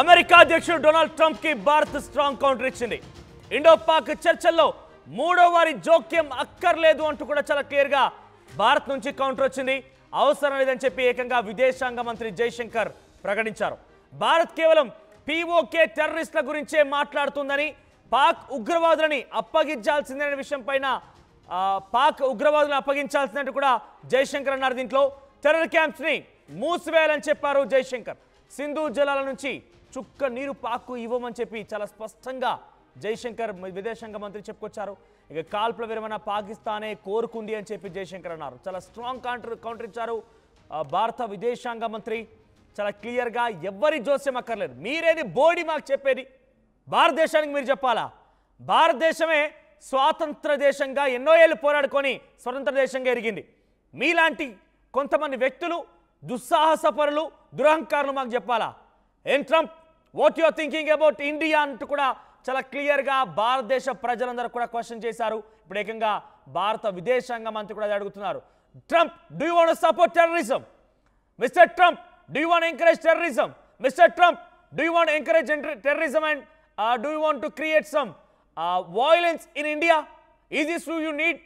America అధ్యక్షుడు Donald Trump కి Bharat strong counter ఇచ్చింది. ఇండో పాక్ చర్చల్లో మూడో వారి జోక్యం అక్కర్లేదు అంటూ కూడా చాలా క్లియర్ గా భారత్ నుంచి కౌంటర్ వచ్చింది. అవసరం లేదని చెప్పి ఏకంగా విదేశాంగ మంత్రి జైశంకర్ ప్రకటించారు. భారత్ కేవలం పీఓకే టెర్రరిస్టుల గురించే మాట్లాడుతుందని, పాక్ ఉగ్రవాదులని అప్పగించాల్సిందనే విషయం పైన పాక్ ఉగ్రవాదులను అప్పగించాల్సిందంటూ కూడా జైశంకర్ అన్నారు. దీంట్లో టెర్రర్ క్యాంప్స్ ని మూసివేయాలని చెప్పారు జైశంకర్. సింధు జలాల నుంచి చుక్క నీరు పాక్కు ఇవ్వమని చెప్పి చాలా స్పష్టంగా జైశంకర్ విదేశాంగ మంత్రి చెప్పుకొచ్చారు. ఇక కాల్పుల విరమణ పాకిస్తానే కోరుకుంది అని చెప్పి జైశంకర్ అన్నారు. చాలా స్ట్రాంగ్ కౌంటర్ ఇచ్చారు భారత విదేశాంగ మంత్రి. చాలా క్లియర్గా ఎవరి జోస్యం అక్కర్లేదు, మీరేది బోడి మాకు చెప్పేది, భారతదేశానికి మీరు చెప్పాలా? భారతదేశమే స్వాతంత్ర దేశంగా ఎన్నో ఏళ్ళు పోరాడుకొని స్వతంత్ర దేశంగా ఎరిగింది. మీలాంటి కొంతమంది వ్యక్తులు దుస్సాహసపరులు దురహంకారులు మాకు చెప్పాలా? ఏం Trump, what your thinking about India అంటూ కూడా చాలా క్లియర్గా భారతదేశ ప్రజలందరూ కూడా క్వశ్చన్ చేశారు. ఇప్పుడు ఏకంగా భారత విదేశాంగ మంత్రి కూడా అడుగుతున్నారు. Trump, do you want to support terrorism? Mister Trump, do you want to encourage terrorism? Mr. Trump, do you want to encourage terrorism and do you want to create some violence in India? Is this who you need?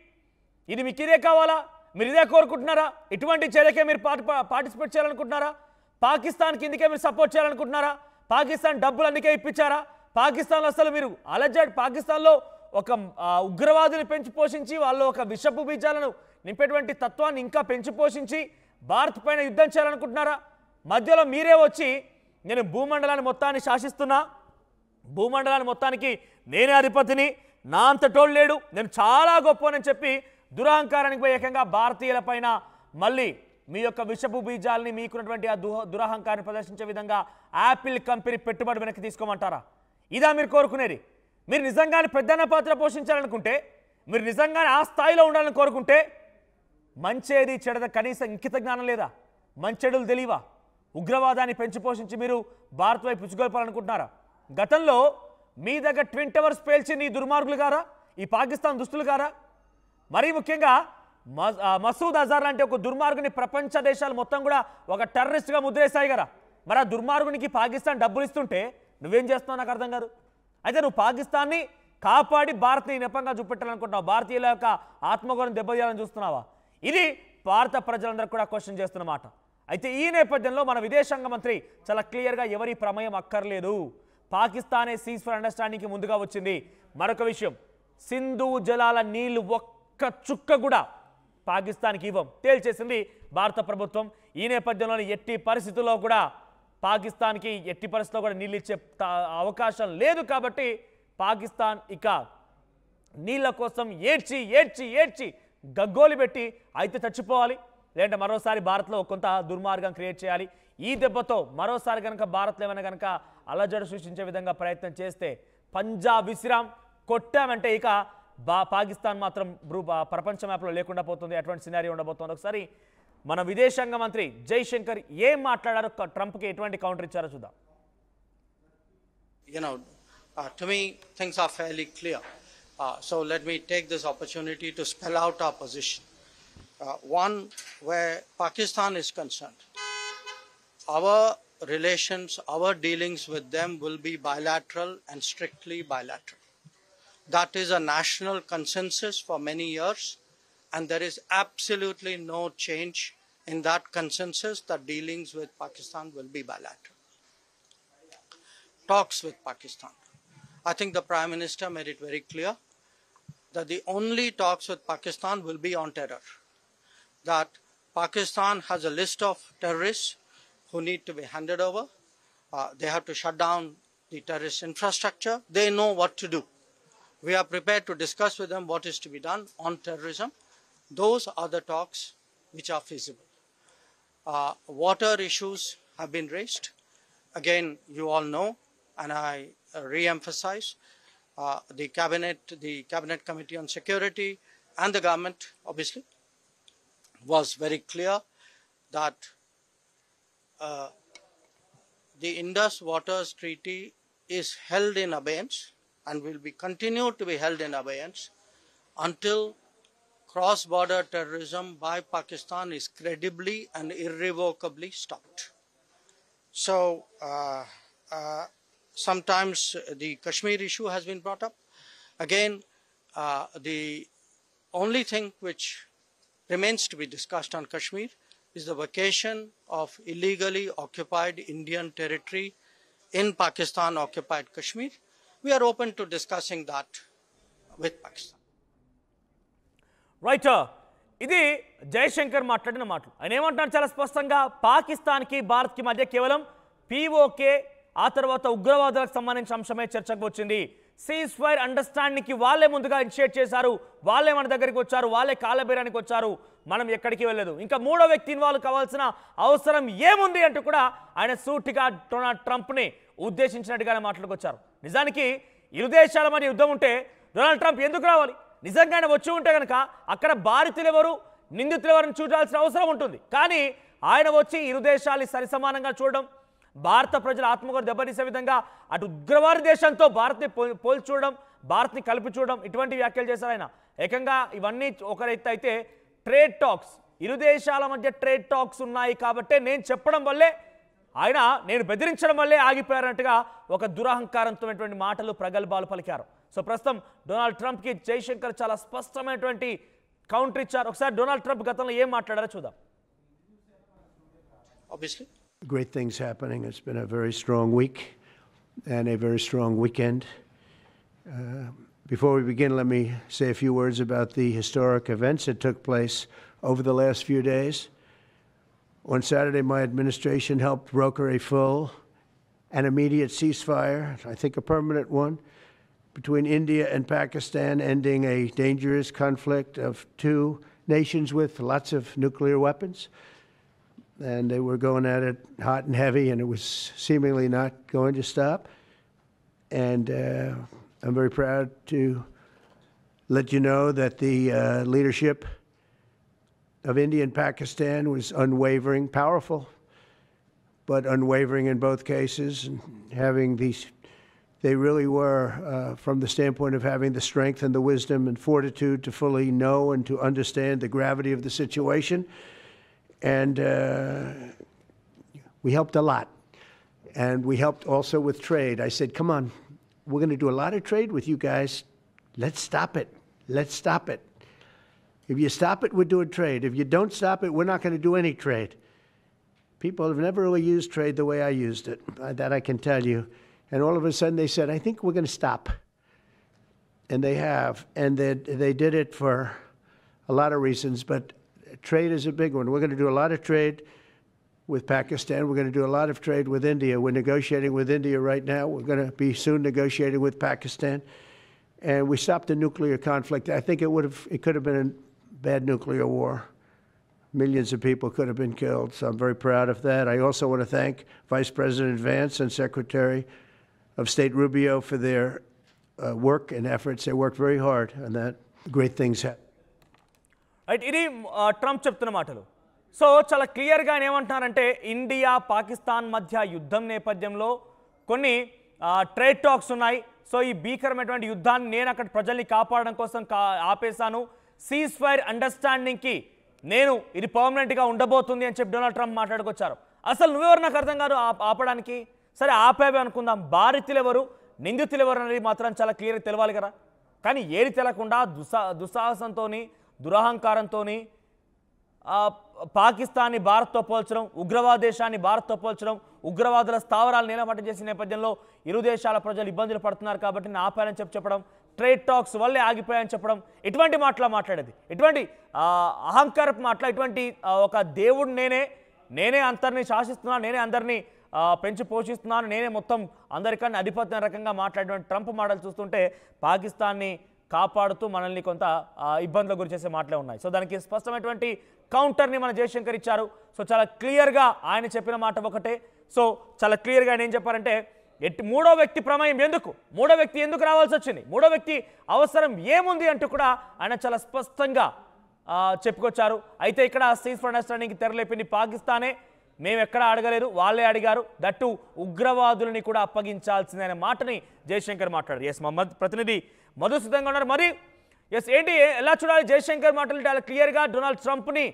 ఇది మీకు ఇదే కావాలా? మీరు ఇదే కోరుకుంటున్నారా? ఇటువంటి చర్యకే మీరు participate చేయాలనుకుంటున్నారా? పాకిస్తాన్కి ఇందుకే మీరు సపోర్ట్ చేయాలనుకుంటున్నారా? పాకిస్తాన్ డబ్బులు అందుకే ఇప్పించారా? పాకిస్తాన్లో అసలు మీరు అలజడ్ పాకిస్తాన్లో ఒక ఉగ్రవాదుని పెంచి పోషించి వాళ్ళు ఒక విషపు బీజాలను నింపేటువంటి తత్వాన్ని ఇంకా పెంచి పోషించి భారత్ పైన యుద్ధం చేయాలనుకుంటున్నారా? మధ్యలో మీరే వచ్చి నేను భూమండలాన్ని మొత్తాన్ని శాసిస్తున్నా, భూమండలాన్ని మొత్తానికి నేనే అధిపతిని, నా అంత టోళ్ళు లేడు, నేను చాలా గొప్పనని చెప్పి దురహంకారానికి పోయి ఏకంగా భారతీయుల పైన మళ్ళీ మీ యొక్క విషపు బీజాలని మీకున్నటువంటి ఆ దురహంకారాన్ని ప్రదర్శించే విధంగా యాపిల్ కంపెనీ పెట్టుబడి వెనక్కి తీసుకోమంటారా? ఇదా మీరు కోరుకునేది? మీరు నిజంగానే పెద్దన్న పాత్ర పోషించాలనుకుంటే, మీరు నిజంగానే ఆ స్థాయిలో ఉండాలని కోరుకుంటే మంచేది చెడద కనీసం ఇంకిత జ్ఞానం లేదా? మంచెడులు తెలియవా? ఉగ్రవాదాన్ని పెంచి పోషించి మీరు భారత్ వైపు పుచ్చుకొల్పాలనుకుంటున్నారా? గతంలో మీ దగ్గర ట్విన్ టవర్స్ పేల్చింది ఈ దుర్మార్గులు గారా, ఈ పాకిస్తాన్ దుస్తులు గారా? మరీ ముఖ్యంగా మసూద్ అజార్ లాంటి ఒక దుర్మార్గుని ప్రపంచ దేశాలు మొత్తం కూడా ఒక టెర్రరిస్ట్గా ముద్రేస్తాయి కదా. మరి ఆ దుర్మార్గునికి పాకిస్తాన్ డబ్బులు ఇస్తుంటే నువ్వేం చేస్తున్నావు నాకు అర్థం కాదు. అయితే నువ్వు పాకిస్తాన్ని కాపాడి భారత్ని నెపంగా చూపెట్టాలనుకుంటున్నావు, భారతీయుల యొక్క ఆత్మగౌరవం దెబ్బతీయాలని చూస్తున్నావా? ఇది భారత ప్రజలందరూ కూడా క్వశ్చన్ చేస్తున్నమాట. అయితే ఈ నేపథ్యంలో మన విదేశాంగ మంత్రి చాలా క్లియర్గా ఎవరి ప్రమేయం అక్కర్లేదు, పాకిస్తానే సీజ్ ఫర్ అండర్స్టాండింగ్కి ముందుగా వచ్చింది. మరొక విషయం, సింధు జలాల నీళ్లు ఒక్క చుక్క కూడా పాకిస్తాన్కి ఇవ్వం తేల్చేసింది భారత ప్రభుత్వం. ఈ నేపథ్యంలోని ఎట్టి పరిస్థితుల్లో కూడా పాకిస్తాన్కి ఎట్టి పరిస్థితుల్లో కూడా నీళ్ళు ఇచ్చే అవకాశం లేదు. కాబట్టి పాకిస్తాన్ ఇక నీళ్ళ కోసం ఏడ్చి ఏడ్చి ఏడ్చి గగ్గోలు పెట్టి అయితే చచ్చిపోవాలి, లేదంటే మరోసారి భారత్లో కొంత దుర్మార్గం క్రియేట్ చేయాలి. ఈ దెబ్బతో మరోసారి కనుక భారత్లో ఏమైనా కనుక అలజడి సృష్టించే విధంగా ప్రయత్నం చేస్తే పంజాబ్ విసిరాం కొట్టామంటే ఇక పాకిస్తాన్ మాత్రం ప్రపంచ మ్యాప్లో లేకుండా పోతుంది. అటువంటి సినారియో ఉండబోతుంది. ఒకసారి మన విదేశాంగ మంత్రి జైశంకర్ ఏం మాట్లాడారో, ట్రంప్కి ఎటువంటి కౌంటర్ ఇచ్చారో చూద్దాం. To me, things are fairly clear. So let me take this opportunity to spell out our position. One, where Pakistan is concerned, our relations, our dealings with them will be bilateral and strictly bilateral. That is a national consensus for many years, and there is absolutely no change in that consensus that dealings with Pakistan will be bilateral. Talks with Pakistan. I think the Prime Minister made it very clear that the only talks with Pakistan will be on terror. That Pakistan has a list of terrorists who need to be handed over. They have to shut down the terrorist infrastructure. They know what to do. We are prepared to discuss with them what is to be done on terrorism. Those are the talks which are feasible. Water issues have been raised. Again, you all know, and I re-emphasize, the Cabinet Committee on Security and the government, obviously, was very clear that the Indus Waters Treaty is held in abeyance and will be continued to be held in abeyance until cross-border terrorism by Pakistan is credibly and irrevocably stopped. So sometimes the Kashmir issue has been brought up. Again, the only thing which remains to be discussed on Kashmir is the vacation of illegally occupied Indian territory in Pakistan occupied Kashmir. We are open to discussing that with Pakistan. Right, ఇది జయశంకర్ మాట్లాడిన మాటలు. ఆయన ఏమంటున్నారు చాలా స్పష్టంగా, పాకిస్తాన్కి భారత్కి మధ్య కేవలం పీఓకే ఆ తర్వాత ఉగ్రవాదులకు సంబంధించిన అంశమే చర్చకు వచ్చింది. సీజ్ ఫైర్ అండర్స్టాండింగ్కి వాళ్ళే ముందుగా ఇనిషియేట్ చేశారు, వాళ్ళే మన దగ్గరికి వచ్చారు, వాళ్ళే కాలబేరానికి వచ్చారు, మనం ఎక్కడికి వెళ్ళలేదు, ఇంకా మూడో వ్యక్తి ఇన్వాల్వ్ కావాల్సిన అవసరం ఏముంది అంటూ కూడా ఆయన సూటిగా డొనాల్డ్ ట్రంప్ని ఉద్దేశించినట్టుగానే మాట్లాడుకొచ్చారు. నిజానికి ఇరు దేశాల మధ్య యుద్ధం ఉంటే డొనాల్డ్ ట్రంప్ ఎందుకు రావాలి? నిజంగా ఆయన వచ్చి ఉంటే కనుక అక్కడ బాధితులు ఎవరు, నిందితులు ఎవరిని చూడాల్సిన అవసరం ఉంటుంది. కానీ ఆయన వచ్చి ఇరు దేశాలు సరిసమానంగా చూడడం, భారత ప్రజల ఆత్మగౌరవం దెబ్బతీసే విధంగా అటు ఉగ్రవాది దేశంతో భారత్ని పోల్చి చూడడం, భారత్ని కలిపి చూడడం, ఇటువంటి వ్యాఖ్యలు చేశారు ఆయన. ఏకంగా ఇవన్నీ ఒకరైతే అయితే ట్రేడ్ టాక్స్, ఇరు దేశాల మధ్య ట్రేడ్ టాక్స్ ఉన్నాయి కాబట్టే నేను చెప్పడం వల్లే ఆయన, నేను బెదిరించడం వల్లే ఆగిపోయారంటగా ఒక దురహంకారంతోటువంటి మాటలు ప్రగల్భాలు పలికారు. సో ప్రస్తుతం డొనాల్డ్ ట్రంప్కి జయశంకర్ చాలా స్పష్టమైనటువంటి కౌంటర్ ఇచ్చారు. ఒకసారి డొనాల్డ్ ట్రంప్ గతంలో ఏం మాట్లాడారో చూద్దాం. Obviously, great things happening. It's been a very strong week and a very strong weekend. Before we begin, let me say a few words about the historic events that took place over the last few days. On Saturday, my administration helped broker a full and immediate ceasefire, I think a permanent one, between India and Pakistan, ending a dangerous conflict of two nations with lots of nuclear weapons. And they were going at it hot and heavy, and it was seemingly not going to stop. And I'm very proud to let you know that the leadership of India and Pakistan was unwavering, powerful, but unwavering in both cases, and having these, they really were, from the standpoint of having the strength and the wisdom and fortitude to fully know and to understand the gravity of the situation. And we helped a lot. And we helped also with trade. I said, come on, we're going to do a lot of trade with you guys. Let's stop it. Let's stop it. If you stop it, we're doing trade. If you don't stop it, we're not going to do any trade. People have never really used trade the way I used it. That I can tell you. And all of a sudden they said, I think we're going to stop. And they have. And they did it for a lot of reasons, but trade is a big one. We're going to do a lot of trade with Pakistan. We're going to do a lot of trade with India. We're negotiating with India right now. We're going to be soon negotiating with Pakistan. And we stopped the nuclear conflict. I think it could have been a bad nuclear war. Millions of people could have been killed. So I'm very proud of that. I also want to thank Vice President Vance and Secretary of State Rubio for their work and efforts. They worked very hard on that. Great things happen. Right, ఇది Trump చెప్తున్న మాటలు. So చాలా క్లియర్గా ఆయన ఏమంటున్నారంటే, India Pakistan మధ్య యుద్ధం నేపథ్యంలో కొన్ని ట్రేడ్ టాక్స్ ఉన్నాయి. సో ఈ భీకరమైనటువంటి యుద్ధాన్ని నేను అక్కడ ప్రజల్ని కాపాడడం కోసం ఆపేశాను. సీజ్ ఫైర్ అండర్స్టాండింగ్కి నేను ఇది పర్మనెంట్గా ఉండబోతుంది అని చెప్పి డొనాల్డ్ ట్రంప్ మాట్లాడుకొచ్చారు. అసలు నువ్వెవరు నాకు అర్థం కాదు ఆపడానికి. సరే ఆపేవే అనుకుందాం, బాధితులు ఎవరు, నిందితులు ఎవరు అనేది మాత్రం చాలా క్లియర్గా తెలవాలి కదా. కానీ ఏది తెలకుండా దుస్సాహసంతో, దురహంకారంతో పాకిస్తాన్ని భారత్తో పోల్చడం, ఉగ్రవాద దేశాన్ని భారత్తో పోల్చడం, ఉగ్రవాదుల స్థావరాలు నేలమట్టం చేసిన నేపథ్యంలో ఇరు దేశాల ప్రజలు ఇబ్బందులు పడుతున్నారు కాబట్టి నేను ఆపానని చెప్పడం, ట్రేడ్ టాక్స్ వల్లే ఆగిపోయాయని చెప్పడం, ఇటువంటి మాటలా మాట్లాడేది, ఇటువంటి అహంకారపు మాటల, ఇటువంటి ఒక దేవుడు నేనే అందరినీ శాసిస్తున్నాను, నేనే అందరినీ పెంచి పోషిస్తున్నాను, నేనే మొత్తం అందరికన్నా అధిపతి రకంగా మాట్లాడేటువంటి ట్రంప్ మాటలు చూస్తుంటే పాకిస్తాన్ని కాపాడుతూ మనల్ని కొంత ఇబ్బందులకు గురి చేసే మాటలే ఉన్నాయి. సో దానికి స్పష్టమైనటువంటి కౌంటర్ని మన జయశంకర్ ఇచ్చారు. సో చాలా క్లియర్గా ఆయన చెప్పిన మాట ఒకటే. సో చాలా క్లియర్గా ఆయన ఏం చెప్పారంటే, మూడో వ్యక్తి ప్రమేయం ఎందుకు, మూడో వ్యక్తి ఎందుకు రావాల్సి వచ్చింది, మూడో వ్యక్తి అవసరం ఏముంది అంటూ కూడా ఆయన చాలా స్పష్టంగా చెప్పుకొచ్చారు. అయితే ఇక్కడ సీజ్ ఫైర్ అండర్స్టాండింగ్కి తెరలేపింది పాకిస్తానే, మేము ఎక్కడ అడగలేదు, వాళ్ళే అడిగారు, దట్టు ఉగ్రవాదులని కూడా అప్పగించాల్సిందనే మాటని జయశంకర్ మాట్లాడారు. ఎస్, మా ప్రతినిధి మధు సిద్ధంగా ఉన్నారు. మరి ఎస్, ఏంటి ఎలా చూడాలి జయశంకర్ మాటలు? చాలా క్లియర్గా డొనాల్డ్ ట్రంప్ని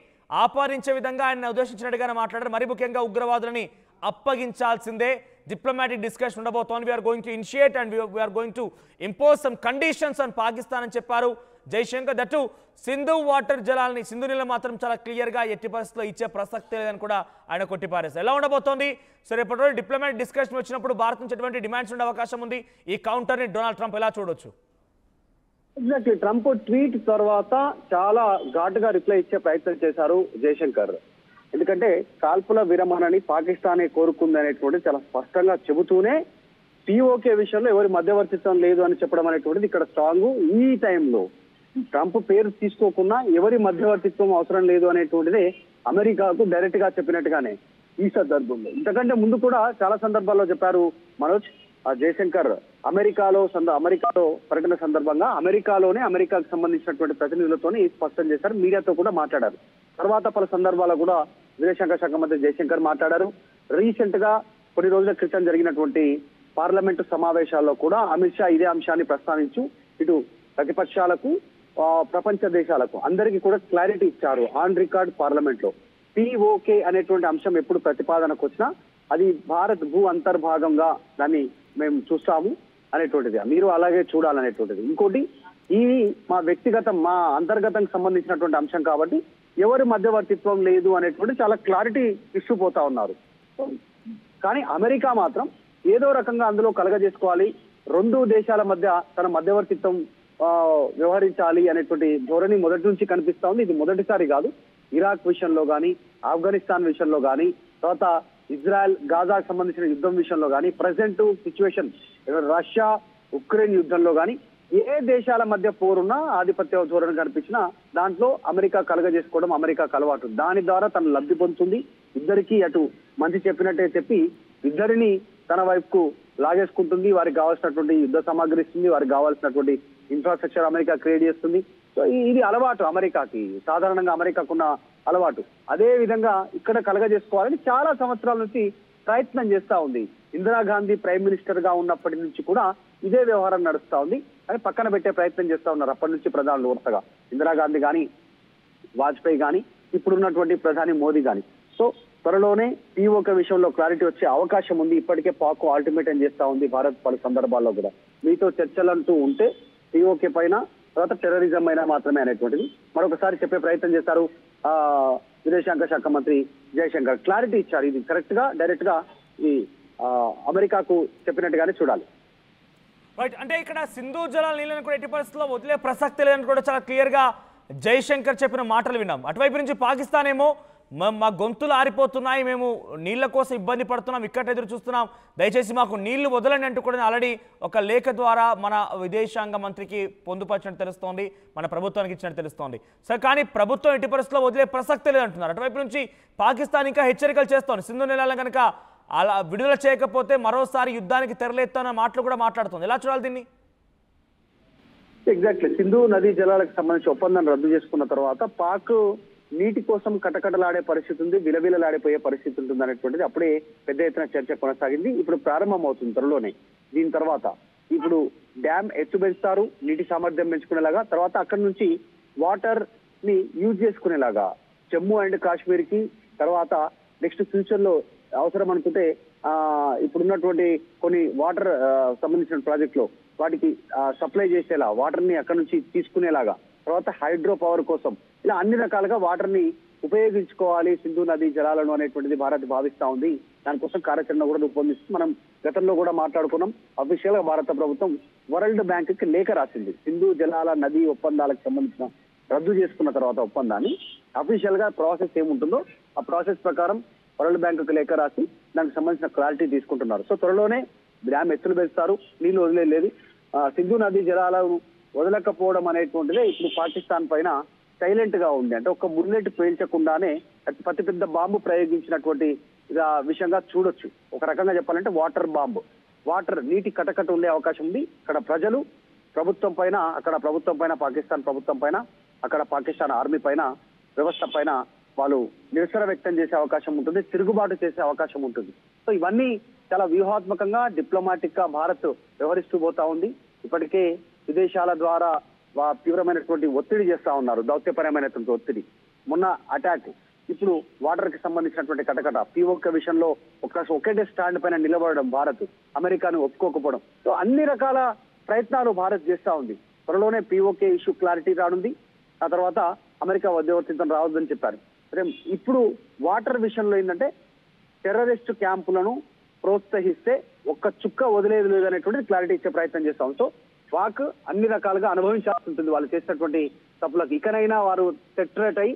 ఆపాదించే విధంగా ఆయన ఉద్దేశించినట్టుగానే మాట్లాడారు. మరి ముఖ్యంగా ఉగ్రవాదులని అప్పగించాల్సిందే, diplomatic discussion ఉండబోతోంది. We are going to initiate and we are going to impose some conditions on Pakistan అని చెప్పారు జైశంకర్. దట్టు సింధు వాటర్ జలాలని సింధు నీళ్ళు మాత్రం చాలా క్లియర్గా ఎట్టి పరిస్థితుల్లో ఇచ్చే ప్రసక్తి లేదని కూడా ఆయన కొట్టిపారేశారు. ఎలా ఉండబోతోంది? సో రేపటి రోజు డిప్లొమాటిక్ డిస్కషన్ వచ్చినప్పుడు భారత్ నుంచి ఎటువంటి డిమాండ్స్ ఉండే అవకాశం ఉంది? ఈ కౌంటర్ని డొనాల్డ్ ట్రంప్ ఎలా చూడొచ్చు? ఎగ్జాక్ట్లీ, ట్రంప్ ట్వీట్ తర్వాత చాలా ఘాటుగా రిప్లై ఇచ్చే ప్రయత్నం చేశారు జయశంకర్. ఎందుకంటే కాల్పుల విరమణని పాకిస్తానే కోరుకుంది అనేటువంటి చాలా స్పష్టంగా చెబుతూనే పిఓకే విషయంలో ఎవరి మధ్యవర్తిత్వం లేదు అని చెప్పడం అనేటువంటిది ఇక్కడ స్ట్రాంగ్. ఈ టైంలో ట్రంప్ పేరు తీసుకోకుండా ఎవరి మధ్యవర్తిత్వం అవసరం లేదు అనేటువంటిది అమెరికాకు డైరెక్ట్ గా చెప్పినట్టుగానే ఈ సందర్భంలో. ఇంతకంటే ముందు కూడా చాలా సందర్భాల్లో చెప్పారు మనోజ్ జయశంకర్. అమెరికాలో పర్యటన సందర్భంగా అమెరికాకు సంబంధించినటువంటి ప్రతినిధులతో స్పష్టం చేశారు, మీడియాతో కూడా మాట్లాడారు. తర్వాత పలు సందర్భాల్లో కూడా విదేశాంగ శాఖ మంత్రి జయశంకర్ మాట్లాడారు. రీసెంట్ గా కొన్ని రోజుల క్రితం జరిగినటువంటి పార్లమెంటు సమావేశాల్లో కూడా అమిత్ షా ఇదే అంశాన్ని ప్రస్తావించు ఇటు ప్రతిపక్షాలకు ప్రపంచ దేశాలకు అందరికీ కూడా క్లారిటీ ఇచ్చారు. ఆన్ రికార్డ్ పార్లమెంట్ లో పిఓకే అనేటువంటి అంశం ఎప్పుడు ప్రతిపాదనకు వచ్చినా అది భారత్ భూ అంతర్భాగంగా దాన్ని మేము చూస్తాము అనేటువంటిది, మీరు అలాగే చూడాలనేటువంటిది. ఇంకోటి, ఈ మా అంతర్గతంకి సంబంధించినటువంటి అంశం కాబట్టి ఎవరి మధ్యవర్తిత్వం లేదు అనేటువంటి చాలా క్లారిటీ ఇచ్చిపోతా ఉన్నారు. కానీ అమెరికా మాత్రం ఏదో రకంగా అందులో కలగజేసుకోవాలి, రెండు దేశాల మధ్య తన మధ్యవర్తిత్వం వ్యవహరించాలి అనేటువంటి ధోరణి మొదటి నుంచి కనిపిస్తా ఉంది. ఇది మొదటిసారి కాదు. ఇరాక్ విషయంలో కానీ, ఆఫ్ఘనిస్తాన్ విషయంలో కానీ, తర్వాత ఇజ్రాయెల్ గాజాకు సంబంధించిన యుద్ధం విషయంలో కానీ, ప్రజెంట్ సిచ్యువేషన్ రష్యా ఉక్రెయిన్ యుద్ధంలో కానీ ఏ దేశాల మధ్య పోరున్నా ఆధిపత్య ధోరణి కనిపించినా దాంట్లో అమెరికా కలగజేసుకోవడం అమెరికాకు అలవాటు. దాని ద్వారా తను లబ్ధి పొందుతుంది. ఇద్దరికి అటు మంచి చెప్పినట్టే చెప్పి ఇద్దరిని తన వైపుకు లాగేసుకుంటుంది. వారికి కావాల్సినటువంటి యుద్ధ సామాగ్రి ఇస్తుంది, వారికి కావాల్సినటువంటి ఇన్ఫ్రాస్ట్రక్చర్ అమెరికా క్రియేట్ చేస్తుంది. సో ఇది అలవాటు అమెరికాకి, సాధారణంగా అమెరికాకున్న అలవాటు. అదే విధంగా ఇక్కడ కలగజేసుకోవాలని చాలా సంవత్సరాల నుంచి ప్రయత్నం చేస్తా ఉంది. ఇందిరాగాంధీ ప్రైమ్ మినిస్టర్ గా ఉన్నప్పటి నుంచి కూడా ఇదే వ్యవహారం నడుస్తా ఉంది. అని పక్కన పెట్టే ప్రయత్నం చేస్తా ఉన్నారు అప్పటి నుంచి ప్రధానులు వరుసగా. ఇందిరాగాంధీ కానీ, వాజ్పేయి కానీ, ఇప్పుడున్నటువంటి ప్రధాని మోదీ కానీ. సో త్వరలోనే పిఓకే విషయంలో క్లారిటీ వచ్చే అవకాశం ఉంది. ఇప్పటికే పాక్ అల్టిమేటం చేస్తా ఉంది భారత్ పలు సందర్భాల్లో కూడా. మీతో చర్చలంటూ ఉంటే పిఓకే పైన, తర్వాత టెర్రరిజం అయినా మాత్రమే అనేటువంటిది మరొకసారి చెప్పే ప్రయత్నం చేశారు విదేశాంగ శాఖ మంత్రి జయశంకర్. క్లారిటీ ఇచ్చారు. ఇది కరెక్ట్ గా డైరెక్ట్ గా ఈ అమెరికాకు చెప్పినట్టుగానే చూడాలి. రైట్, అంటే ఇక్కడ సింధు జలాల నీళ్ళని కూడా ఎట్టి పరిస్థితుల్లో వదిలే ప్రసక్తి లేదని కూడా చాలా క్లియర్గా జైశంకర్ చెప్పిన మాటలు విన్నాం. అటువైపు నుంచి పాకిస్తాన్ ఏమో మా గొంతులు ఆరిపోతున్నాయి, మేము నీళ్ల కోసం ఇబ్బంది పడుతున్నాం, ఇక్కడ ఎదురు చూస్తున్నాం, దయచేసి మాకు నీళ్లు వదలండి అంటూ కూడా ఆల్రెడీ ఒక లేఖ ద్వారా మన విదేశాంగ మంత్రికి పొందుపరిచినట్టు తెలుస్తోంది, మన ప్రభుత్వానికి ఇచ్చినట్టు తెలుస్తోంది. సరే, కానీ ప్రభుత్వం ఎట్టి పరిస్థితుల్లో వదిలే ప్రసక్తి లేదంటున్నారు. అటువైపు నుంచి పాకిస్తాన్ ఇంకా హెచ్చరికలు చేస్తోంది. సింధు నీళ్ళని కనుక అలా విడుదల చేయకపోతే మరోసారి యుద్ధానికి తెరలేస్తున్న మాటలు కూడా మాట్లాడుతుంది. ఎలా చూడాలి దీన్ని? ఎగ్జాక్ట్లీ, సింధు నదీ జలాలకు సంబంధించి ఒప్పందాన్ని రద్దు చేసుకున్న తర్వాత పాక్ నీటి కోసం కటకటలాడే పరిస్థితి ఉంది, విలవిలలాడిపోయే పరిస్థితి ఉంటుంది అనేటువంటిది అప్పుడే పెద్ద ఎత్తున చర్చ కొనసాగింది. ఇప్పుడు ప్రారంభం అవుతుంది త్వరలోనే. దీని తర్వాత ఇప్పుడు డ్యామ్ ఎత్తు పెంచుతారు, నీటి సామర్థ్యం పెంచుకునేలాగా, తర్వాత అక్కడి నుంచి వాటర్ ని యూజ్ చేసుకునేలాగా జమ్మూ అండ్ కాశ్మీర్ కి, తర్వాత నెక్స్ట్ ఫ్యూచర్ లో అవసరం అనుకుంటే ఇప్పుడున్నటువంటి కొన్ని వాటర్ సంబంధించిన ప్రాజెక్ట్ లో వాటికి సప్లై చేసేలా, వాటర్ ని అక్కడ నుంచి తీసుకునేలాగా, తర్వాత హైడ్రో పవర్ కోసం, ఇలా అన్ని రకాలుగా వాటర్ ని ఉపయోగించుకోవాలి సింధు నదీ జలాలను అనేటువంటిది భారత్ భావిస్తా ఉంది. దానికోసం కార్యాచరణ కూడా రూపొందిస్తుంది. మనం గతంలో కూడా మాట్లాడుకున్నాం. అఫీషియల్ గా భారత ప్రభుత్వం వరల్డ్ బ్యాంక్ కి లేఖ రాసింది. సింధు జలాల నదీ ఒప్పందాలకు సంబంధించిన రద్దు చేసుకున్న తర్వాత ఒప్పందాన్ని అఫీషియల్ గా ప్రాసెస్ ఏముంటుందో ఆ ప్రాసెస్ ప్రకారం వరల్డ్ బ్యాంక్ కు లేఖ రాసి దానికి సంబంధించిన క్లారిటీ తీసుకుంటున్నారు. సో త్వరలోనే డ్యామ్ ఎత్తులు పెంచుతారు, నీళ్లు వదిలేదు. సింధు నదీ జలాలను వదలకపోవడం అనేటువంటిదే ఇప్పుడు పాకిస్తాన్ పైన సైలెంట్ గా ఉంది. అంటే ఒక బుల్లెట్ పేల్చకుండానే అతి పెద్ద బాంబు ప్రయోగించినటువంటి విషయంగా చూడొచ్చు. ఒక రకంగా చెప్పాలంటే వాటర్ బాంబు, వాటర్ నీటి కటకట ఉండే అవకాశం ఉంది. ఇక్కడ ప్రజలు ప్రభుత్వం పైన, అక్కడ ప్రభుత్వం పైన, పాకిస్తాన్ ప్రభుత్వం పైన, అక్కడ పాకిస్తాన్ ఆర్మీ పైన, వ్యవస్థ పైన వాళ్ళు నిరసన వ్యక్తం చేసే అవకాశం ఉంటుంది, తిరుగుబాటు చేసే అవకాశం ఉంటుంది. సో ఇవన్నీ చాలా వ్యూహాత్మకంగా, డిప్లొమాటిక్ గా భారత్ వ్యవహరిస్తూ పోతా ఉంది. ఇప్పటికే విదేశాల ద్వారా తీవ్రమైనటువంటి ఒత్తిడి చేస్తా ఉన్నారు, దౌత్యపరమైనటువంటి ఒత్తిడి. మొన్న అటాక్ ఇప్పుడు వాటర్ కి సంబంధించినటువంటి కటకట పీఓకే విషయంలో ఒకటే స్టాండ్ పైన నిలబడడం భారత్, అమెరికాను ఒప్పుకోకపోవడం, సో అన్ని రకాల ప్రయత్నాలు భారత్ చేస్తా ఉంది. త్వరలోనే పీఓకే ఇష్యూ క్లారిటీ రానుంది. ఆ తర్వాత అమెరికా మధ్యవర్తిత్వం రావద్దని చెప్పారు. అదే ఇప్పుడు వాటర్ విషయంలో ఏంటంటే టెర్రరిస్ట్ క్యాంపులను ప్రోత్సహిస్తే ఒక్క చుక్క వదిలేదు లేదు అనేటువంటి క్లారిటీ ఇచ్చే ప్రయత్నం చేస్తాం. సో పాక్ అన్ని రకాలుగా అనుభవించాల్సి ఉంటుంది వాళ్ళు చేసినటువంటి తప్పులకు. ఇకనైనా వారు సెటరేట్ అయి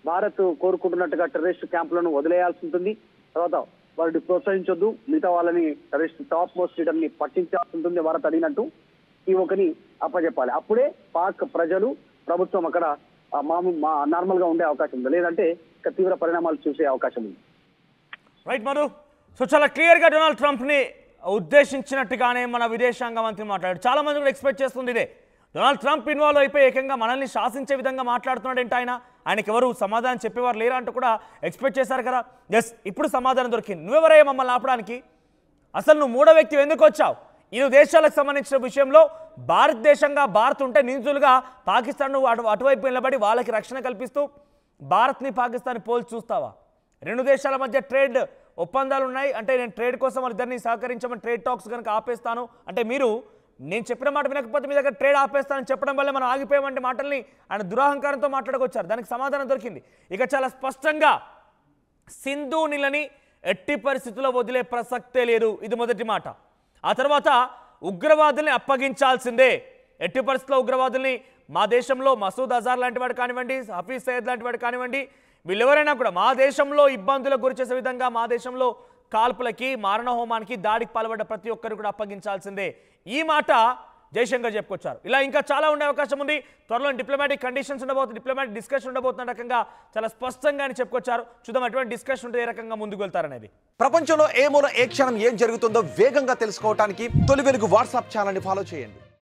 భారత్ కోరుకుంటున్నట్టుగా టెర్రరిస్ట్ క్యాంపులను వదిలేయాల్సి ఉంటుంది. తర్వాత వారిని ప్రోత్సహించొద్దు, మిగతా వాళ్ళని టెర్రరిస్ట్ టాప్ మోస్ట్ లీడర్ ని పట్టించాల్సి ఉంటుంది. భారత్ అడిగినట్టు ఈ ఒకని అప్పచెప్పాలి. అప్పుడే పాక్ ప్రజలు ప్రభుత్వం అక్కడ నార్మల్ గా ఉండే అవకాశం ఉంది, లేదంటే ఇక తీవ్ర పరిణామాలు చూసే అవకాశం ఉంది. రైట్ మధు. సో చాలా క్లియర్గా డొనాల్డ్ ట్రంప్ని ఉద్దేశించినట్టుగానే మన విదేశాంగ మంత్రి మాట్లాడారు. చాలా మంది కూడా ఎక్స్పెక్ట్ చేస్తుంది ఇదే, డొనాల్డ్ ట్రంప్ ఇన్వాల్వ్ అయిపోయి ఏకంగా మనల్ని శాసించే విధంగా మాట్లాడుతున్నాడంటే ఆయనకి ఎవరు సమాధానం చెప్పేవారు లేరా అంటూ కూడా ఎక్స్పెక్ట్ చేశారు కదా. ఎస్, ఇప్పుడు సమాధానం దొరికింది. నువ్వెవరయ్యా మమ్మల్ని ఆపడానికి? అసలు నువ్వు మూడో వ్యక్తి ఎందుకు వచ్చావు? ఇరు దేశాలకు సంబంధించిన విషయంలో భారతదేశంగా భారత్ ఉంటే నిందితులుగా పాకిస్తాన్ అటువైపు నిలబడి వాళ్ళకి రక్షణ కల్పిస్తూ భారత్ని పాకిస్తాన్ పోల్చి చూస్తావా? రెండు దేశాల మధ్య ట్రేడ్ ఒప్పందాలు ఉన్నాయి అంటే నేను ట్రేడ్ కోసం వాళ్ళిద్దరిని సహకరించమని ట్రేడ్ టాక్స్ కనుక ఆపేస్తాను అంటే మీరు నేను చెప్పిన మాట వినకపోతే మీ దగ్గర ట్రేడ్ ఆపేస్తానని చెప్పడం వల్ల మనం ఆగిపోయామంటే మాటల్ని ఆయన దురాహంకారంతో మాట్లాడుకొచ్చారు. దానికి సమాధానం దొరికింది. ఇక చాలా స్పష్టంగా సింధు నీళ్ళని ఎట్టి పరిస్థితుల్లో వదిలే ప్రసక్తే లేదు, ఇది మొదటి మాట. ఆ తర్వాత ఉగ్రవాదుల్ని అప్పగించాల్సిందే, ఎట్టి పరిస్థితుల్లో ఉగ్రవాదుల్ని మా దేశంలో మసూద్ అజార్ లాంటి వాడు కానివ్వండి, హఫీజ్ సయ్యద్ లాంటి వాడు కానివ్వండి, వీళ్ళెవరైనా కూడా మా దేశంలో ఇబ్బందులకు గురి చేసే విధంగా మా దేశంలో కాల్పులకి మారణహోమానికి దాడికి పాల్పడ్డ ప్రతి ఒక్కరు కూడా అప్పగించాల్సిందే. ఈ మాట జయశంకర్ చెప్పుకొచ్చారు. ఇలా ఇంకా చాలా ఉండే అవకాశం ఉంది. త్వరలో డిప్లొమాటిక్ కండిషన్స్ ఉండబోతుంది, డిప్లొమాటిక్ డిస్కషన్ ఉండబోతున్న రకంగా చాలా స్పష్టంగా చెప్పుకొచ్చారు. చూద్దాం ఎటువంటి డిస్కషన్ ఉంటే ఏ రకంగా ముందుకు వెళ్తారనేది. ప్రపంచంలో ఏ మూల ఏ క్షణం ఏం జరుగుతుందో వేగంగా తెలుసుకోవడానికి తొలి వెలుగు వాట్సాప్ ఛానల్ని ఫాలో చేయండి.